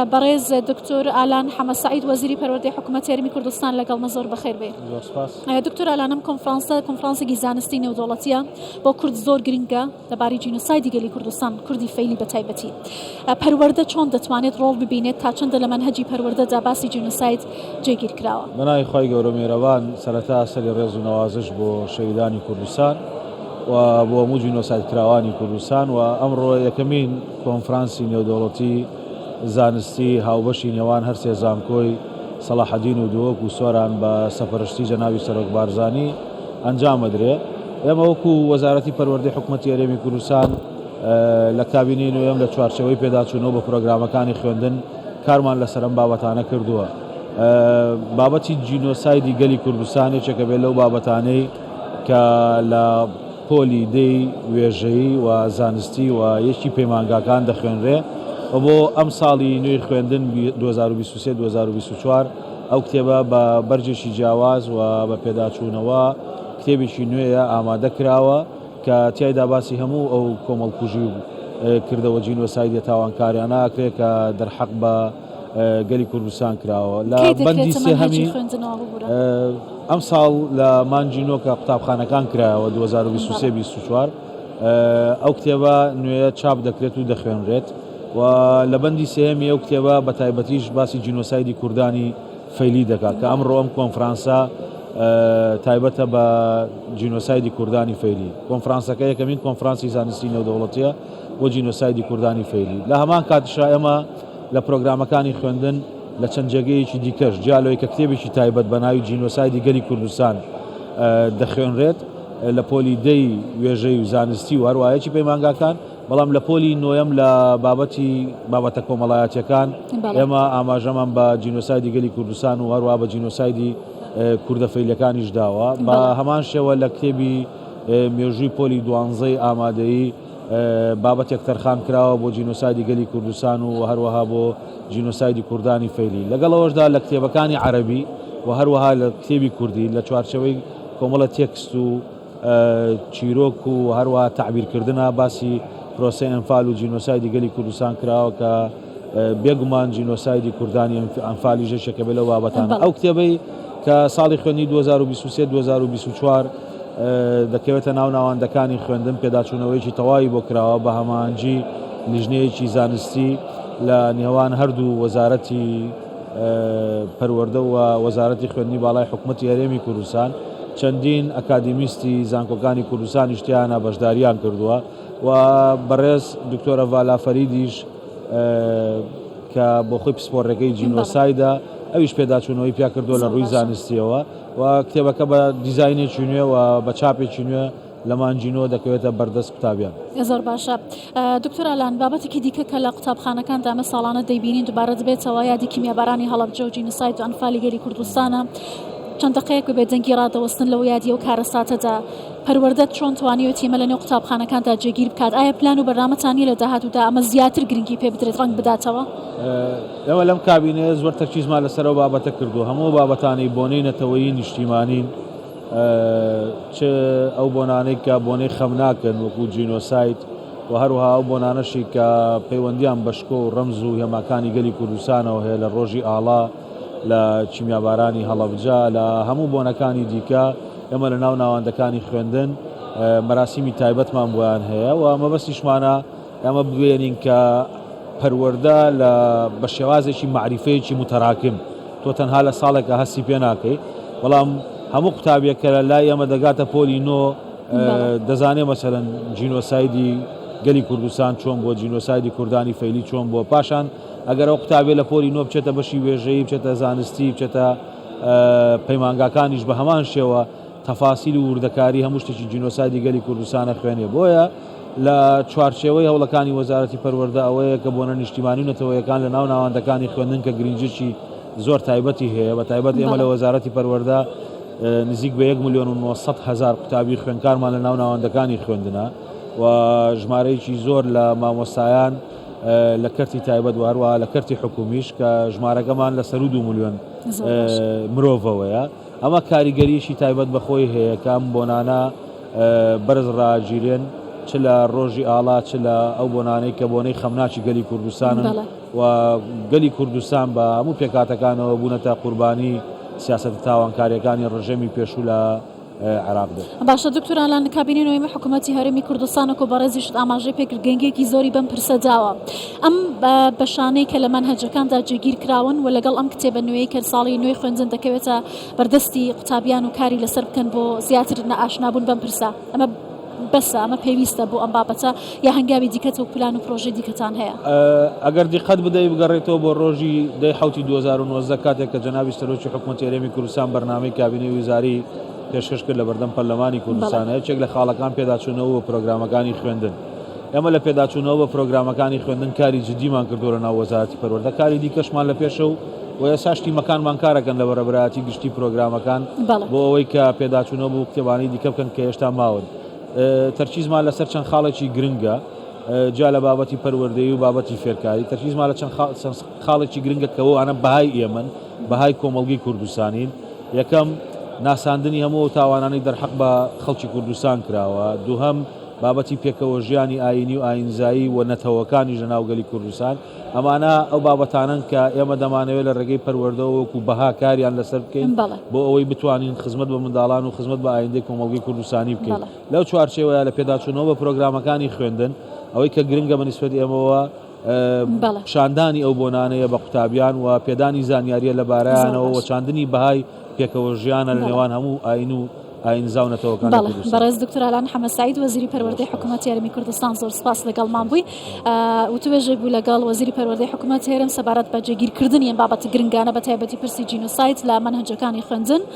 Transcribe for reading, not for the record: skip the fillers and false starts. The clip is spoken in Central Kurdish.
بەڕێز دکتۆر ئالان حەمە سەعید وەزیری پەروەردەی حکوومەتی هەرێمی کوردستان لەگەڵمە زۆر بەخێر بێ. دکتۆر ئالانم کۆنفرانسێکی زانستی نێودەوڵەتیە بۆ کورد زۆر گرنگە لەبارەی جینۆسایدی گەلی کوردستان، کوردی فەیلی بە تایبەتی. پەروەردە چۆن دەتوانێت ڕۆڵ ببینێت تا چەندە لە مەنهەجی پەروەردەدا باسی جینۆساید جێگیر کراوە؟ بەناوی خی گەورە میێرەوان سەرەتا سەری ڕێز و نەوازش بۆ شەهیدانی کوردستان و بۆ هەموو جینۆساید کراوانی کوردستان و ئەمڕۆ یەکەمین کۆنفرانسی نێودەوڵەتی زانستی هاوبەشی نێوان هەرسێ زانکۆی سەلاحەدین و دووەک و سۆران بە سەپەرشتی جەناوی سەرۆک بارزانی ئەنجام ئەدرێ. ئێمە وەکو وەزارەتی پەروەردەی حکوومەتی هەرێمی کوردستان لە کابینەی نوێم لە چوارچەوەی پێداچوونەوە بە پرۆگرامەکانی خوێندن کارمان لەسەر ئەم بابەتانە کردووە. بابەتی جینۆسایدی گەلی کوردستان یەکێکە بێت لەو بابەتانەی کە لە پۆلی دەی وێژەیی و زانستی و یەکی پەیمانگاکان دەخوێنرێ و بۆ ئەم ساڵی نوێی خوێندن 2023-2024 ئەو کتێبە بە بەرجێکی جیاواز و بە پێداچوونەوە کتێبێکی نوێیە ئامادە کراوە کە تیایدا باسی هەموو ئەو کۆمەڵکوژی کردەوە جینۆسایدی تاوانکاریان ناکرێت کە دەرحەق بە گەلی کوردستان کراوە. لە بەندی سێهەمی ئەم ساڵ لە مانجینۆکە قوتابخانەکان کرایەوە 2023-2024 ئەو کتێبە نوێیە چاپ دەکرێت و دەخوێنرێت و لە بەندی سێهەمی ئەو کتێبە بە تایبەتیش باسی جینۆسایدی کوردانی فەیلی دەکات کە ئەمڕۆ ئەم کۆنفرانسە تایبەتە بە جینۆسایدی کوردانی فەیلی. کۆنفرانسەکە یەکەمین کۆنفرانسی زانستی نێودەوڵەتیە بۆ جینۆسایدی کوردانی فەیلی. لە هەمان کاتیشا ئێمە لە پرۆگرامەکانی خوێندن لە چەند جێگەیەکی دیکەش جیالۆی کە کتێبێکی تایبەت بە ناوی جینۆسایدی گەلی کوردستان دەخوێنرێت لە پۆلی دەی وێژەی و زانستی و هەروایەکی پەیمانگاکان، بەڵام لە پۆلی نۆیەم لە بابەتە کۆمەڵایەتیەکان ئێمە ئاماژەمان بە جینۆسایدی گەلی کوردستان و هەروە بە جینۆسایدی کوردە فەیلەکانیش داوە. بە هەمان شێوە لە کتێبی مێژووی پۆلی 12 ئامادەیی بابەتێک تەرخان کراوە بۆ جینۆسایدی گەلی کوردستان و هەروەها بۆ جینۆسایدی کوردانی فەیلی. لەگەڵەوەشدا لە کتێبەکانی عەرەبی و هەروەها لە کتێبی کوردی لە چوارچەوەی کۆمەڵە تێکست و چیرۆک و هەروەها تعبیرکردنە باسی پرۆسەی ئەنفال و جینۆسایدی گەلی کوردستان کراوە کە بێگومان جینۆسایدی کوردانی ئەنفالی ژێشەکە بێت لەو بابەتانە. ئەو کتێبەی کە ساڵی خوێندنی 2023-2024 دەکەوێتە ناو ناوەندەکانی خوێندن پێداچوونەوەیکی تەواوی بۆ کراوە بە هەمانجی لیژنەیەکی زانستی لە نێوان هەردوو وەزارەتی پەروەردە و وەزارەتی خوێندنی باڵای حکوومەتی هەرێمی کوردستان. چەندین ئەکادیمیستی زانکۆکانی کوردستان شتیانە بەشداریان کردووە و بەڕێز دکتۆرە ڤالا فەریدیش کە بۆ خۆی پسپۆڕەکەی جینۆسایدە ئەویش پێداچوونەوەی پیا کردووە لە ڕووی زانستیەوە و کتێبەکە بە دیزاینێکی نوێ و بە چاپێکی نوێ لە مانجینۆ دەکەوێتە بەردەست قوتابیان. زۆر باشە. دکتۆر ئالان، بابەتێکی دیکە کە لە قوتابخانەکاندا ئەمە ساڵانە دەیبینین دووبارە دەبێتەوە یادی کیمیابارانی هەڵەبجە و جینۆساید و ئەنفالی گەلی کوردستانە. چەند دقەیەک ببێت دەنگی ڕادەوەستن لەو یادی و کارەساتەدا پەروەردەت چۆن توانیوێت ئێمە لە نێو قوتابخانەکاندا جێگیر بکات؟ ئایا پلان و بەرنامەتانی لە داهاتوودا ئەمە زیاتر گرنگی پێ بدرێت ڕەنگ بداتەوە؟ ئێمە لەم کابینەیە زۆر تەرکیزمان لەسەرەوە بابەتە کردو. هەموو بابەتانی بۆنەی نەتەوەیی نیشتیمانین، چ ئەو بۆنانەی کە بۆنەی خەم ناکەن وەکو جینۆساید و هەروەها ئەو بۆنانەشی کە پەیوەندیان بەشکۆ و ڕەمز و هێماکانی گەلی کوردستانەوە هەیە لە ڕۆژی ئاڵا، لە کیمیابارانی هەڵەبجە، لە هەموو بۆنەکانی دیکە ئێمە لە ناو ناوەندەکانی خوێندن مەراسیمی تایبەتمان بۆیان هەیە و مەبەستیشمانە ئێمە بوێنین کە پەروەردە بە شێوازێکی معریفەیەکی متەراکم تۆ تەنها لە ساڵێکە هەستی پێ ناکەی، بەڵام هەموو قوتابێک کە لە لای ئێمە دەگاتە پۆلی نۆ دەزانێ مەسەلەن جینۆسایدی گەلی کوردستان چۆن بۆ، جینۆسایدی کوردانی فەیلی چۆن بۆ. پاشان ئەگەر ئەو قوتابێ لە پۆلی نۆ بچێتە بەشی وێژەیی، بچێتە زانستی، بچێتە پەیمانگاکانیش بە هەمان شێوە تەفاسیل و وردەکاری هەموو شتێکی جینۆسایدی گەلی کوردستانە خوێنێ. بۆیە لە چوارچێوەی هەوڵەکانی وەزارەتی پەروەردە ئەوەیە کە بۆنە نیشتیمانی و نەتەوەیەکان لە ناو ناوەندەکانی خوێندن کە گرنگجێکی زۆر تایبەتی هەیە. بە تایبەت ئێمە لە وەزارەتی پەروەردە نزیک بە 1,900,000 قوتابی خوێندکارمان لە ناو ناوەندەکانی خوێندنە و ژمارەیەکی زۆر لە مامۆستایان لە کەرتی تایبەت و هەروەها لە کەرتی حکومیش کە ژمارەکەمان لە سەر 2 ملیۆن مرۆڤەوەیە. ئەمە کاریگەریشی تایبەت بەخۆی هەیە کە ئەم بۆنانە بەرز ڕاگیرێن چ لە ڕۆژی ئاڵا چ لە ئەو بۆنانەی کە بۆنەی خەمناچی گەلی کوردستانن و گەلی کوردستان بە هەموو پێکاتەکانەوە بوونەتە قوربانی سیاسەتە تاوانکاریەکانی ڕژێمی پێشوو لە عێراقدا. باشە دکتۆرالان کابینەوەی حکوومەتی هەرێمی کوردستانەوە بەڕێزیشت ئاماژەی پێکرد گەنگێکی زۆری بەم پرسە داوە. ئەم بەشانەی کە لە مەنهەجەکاندا جێگیر کراون و لەگەڵ ئەم کتێبە نوێی کە ساڵی نوێی خوێندن دەکەوێتە بەردەستی قوتابیان و کاری لەسەر بکەن بۆ زیاتر نەئاشنابوون بەم پرسە. ئەمە بەسە ئەمە پێویستە بۆ ئەم بابەتە یا هەنگاوی دیکەت و پلان و پرۆژەی دیکەتان هەیە؟ ئەگەر دیقەت بدەی بگەڕێتەوە بۆ ڕۆژی 2019 کاتێک کە جەنابی سەرۆکی حکوومەتی هەرێمی کوردستان بەرنامەی کابینەی ویزاری پێشکەش کرد لە بەردەم پەرلەمانی کوردستان یەکێک لە خاڵەکان پێداچوونەوە بە پرۆگرامەکانی خوێندن. ئێمە لە پێداچوونەوە بە پرۆگرامەکانی خوێندن کاری جدیمان کردووە لە ناو وەزارەتی پەروەردە، کاری دیکەشمان لە پێشە و ئێساشتی مەکانمان کارەکەن لە بەرەبراتی گشتی پرۆگرامەکان بۆ ئەوەی کە پێداچوونەوە بۆ کتێبانی دیکە بکەن کە هێشتا ماون. تەرکیزمان لەسەر چەند خاڵێکی گرنگە، جا لە بابەتی پەروەردەیی و بابەتی فێرکاری، تەرکیزمان لە چەند خاڵێکی گرنگە کەەوە ئەنە بەهای ئێمن، بەهای کۆمەڵگەی کوردستانین. یەکەم ناساندنی هەموو تاوانانی دەرحەق بە خەڵکی کوردستان کراوە، دووهەم بابەتی پێکەوە ژیانی ئاینی و ئاینزایی و نەتەوەکانی لە ناوگەلی کوردستان. ئەمانە ئەو بابەتانن کە ئێمە دەمانەوێت لە ڕێگەی پەروەردەوە وەکو بەها کاریان لەسەر بکەین بۆ ئەوەی بتوانین خزمەت بە منداڵان و خزمەت بە ئایندەی کۆمەڵگەی کوردستانی بکەین. لەو چوارچێوەیە لە پێداچوونەوە بە پرۆگرامەکانی خوێندن ئەوەی کە گرنگە بە نسبەتی ئێمەوە شاندانی ئەو بۆنانەیە بە قوتابیان و پێدانی زانیاریە لە بارەیانەوە و چاندنی بەهای پێکەوە ژیانە لە نێوان هەموو ئاین و ئاینزاونەتەوەکان. بەڕێز دکتۆرالان حەمەد سەعید وەزیری پەروەردەی حکوومەتی هەرێمی کوردستان زۆر سپاس لەگەڵمان بووی و توێژێک بوو لەگەڵ وەزیری پەروەردەی حکوومەتی هەرێم سەبارەت بە جێگیرکردنی ئەم بابەتە گرنگانە بە تایبەتی پرسی جینۆسایت لە مەنهەجەکانی خوێندن